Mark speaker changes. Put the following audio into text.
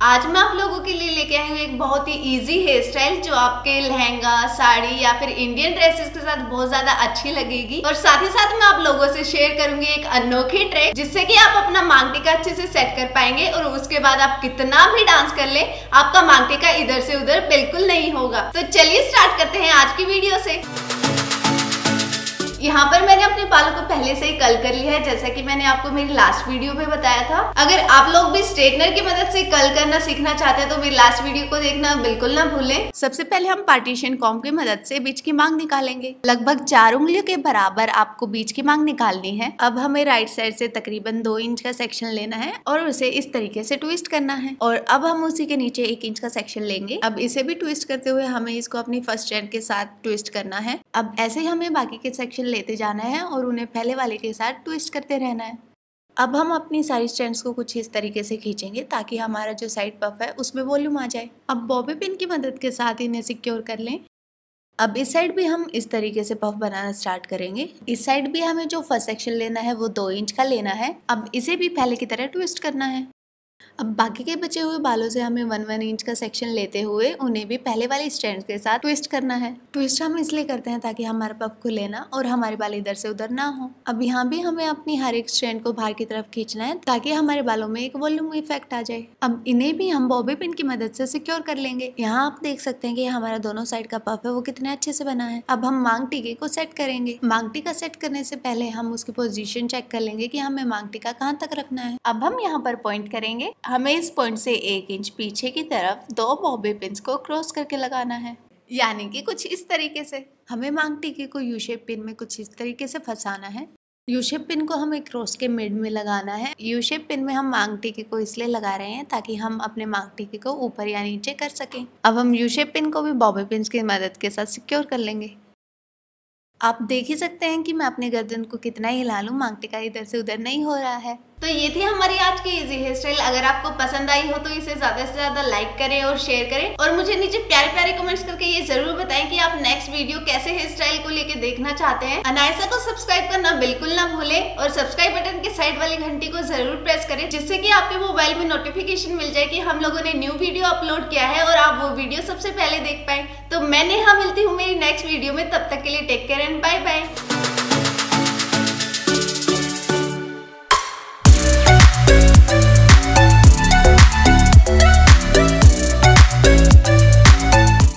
Speaker 1: आज मैं आप लोगों के लिए लेके आई हूँ एक बहुत ही इजी हेयर स्टाइल जो आपके लहंगा, साड़ी या फिर इंडियन ड्रेसेस के साथ बहुत ज्यादा अच्छी लगेगी। और साथ ही साथ मैं आप लोगों से शेयर करूंगी एक अनोखी ट्रिक जिससे कि आप अपना मांग टीका अच्छे से सेट कर पाएंगे और उसके बाद आप कितना भी डांस कर ले आपका मांग टीका इधर से उधर बिल्कुल नहीं होगा। तो चलिए स्टार्ट करते हैं आज की वीडियो से। यहाँ पर मैंने अपने बालों को पहले से ही कर्ल कर लिया है, जैसा कि मैंने आपको मेरी लास्ट वीडियो में बताया था। अगर आप लोग भी स्ट्रेटनर की मदद से कर्ल करना सीखना चाहते हैं तो मेरी लास्ट वीडियो को देखना बिल्कुल ना भूलें। सबसे पहले हम पार्टीशन कॉम्ब की मदद से बीच की मांग निकालेंगे। लगभग 4 उंगलियों के बराबर आपको बीच की मांग निकालनी है। अब हमें राइट साइड से तकरीबन 2 इंच का सेक्शन लेना है और उसे इस तरीके से ट्विस्ट करना है। और अब हम उसी के नीचे 1 इंच का सेक्शन लेंगे। अब इसे भी ट्विस्ट करते हुए हमें इसको अपनी फर्स्ट स्ट्रैंड के साथ ट्विस्ट करना है। अब ऐसे ही हमें बाकी के सेक्शन लेते जाना है और उन्हें पहले वाले के साथ ट्विस्ट करते रहना है। अब हम अपनी सारी स्ट्रैंड्स को कुछ इस तरीके से खींचेंगे ताकि हमारा जो साइड पफ है उसमें वॉल्यूम आ जाए। अब बॉबी पिन की मदद के साथ इन्हें सिक्योर कर लें। अब इस साइड भी हम इस तरीके से पफ बनाना स्टार्ट करेंगे। इस साइड भी हमें जो फर्स्ट सेक्शन लेना है वो 2 इंच का लेना है। अब इसे भी पहले की तरह ट्विस्ट करना है। अब बाकी के बचे हुए बालों से हमें 1 इंच का सेक्शन लेते हुए उन्हें भी पहले वाले स्ट्रैंड के साथ ट्विस्ट करना है। ट्विस्ट हम इसलिए करते हैं ताकि हमारा पफ खुले ना और हमारे बाल इधर से उधर ना हो। अब यहाँ भी हमें अपनी हर एक स्ट्रैंड को बाहर की तरफ खींचना है ताकि हमारे बालों में एक वॉल्यूम इफेक्ट आ जाए। अब इन्हें भी हम बॉबी पिन की मदद से सिक्योर कर लेंगे। यहाँ आप देख सकते हैं कि हमारा दोनों साइड का पफ है वो कितने अच्छे से बना है। अब हम मांग टीके को सेट करेंगे। मांग टीका सेट करने से पहले हम उसकी पोजीशन चेक कर लेंगे कि हमें मांग टीका कहाँ तक रखना है। अब हम यहाँ पर पॉइंट करेंगे। हमें इस पॉइंट से 1 इंच पीछे की तरफ 2 बॉबी पिन्स को क्रॉस करके लगाना है, यानी कि कुछ इस तरीके से। हमें मांग टीके को यू शेप पिन में कुछ इस तरीके से फंसाना है। यू शेप पिन को हमें क्रॉस के मिड में लगाना है। यू शेप पिन में हम मांग टीके को इसलिए लगा रहे हैं ताकि हम अपने मांग टीके को ऊपर या नीचे कर सकें। अब हम यू शेप पिन को भी बॉबी पिन्स की मदद के साथ सिक्योर कर लेंगे। आप देख ही सकते हैं कि मैं अपने गर्दन को कितना ही हिला लूं, मांग टीका इधर से उधर नहीं हो रहा है। तो ये थी हमारी आज की इजी हेयर स्टाइल। अगर आपको पसंद आई हो तो इसे ज्यादा से ज्यादा लाइक करें और शेयर करें और मुझे नीचे प्यारे प्यारे कमेंट्स करके ये जरूर बताएं कि आप नेक्स्ट वीडियो कैसे हेयर स्टाइल को लेके देखना चाहते हैं। अनायसा को सब्सक्राइब करना बिल्कुल ना भूलें और सब्सक्राइब बटन के साइड वाली घंटी को जरूर प्रेस करें जिससे कि आपके मोबाइल में नोटिफिकेशन मिल जाए कि हम लोगों ने न्यू वीडियो अपलोड किया है और आप वो वीडियो सबसे पहले देख पाए। तो मैं नेहा मिलती हूँ मेरी नेक्स्ट वीडियो में। तब तक के लिए take care and bye bye.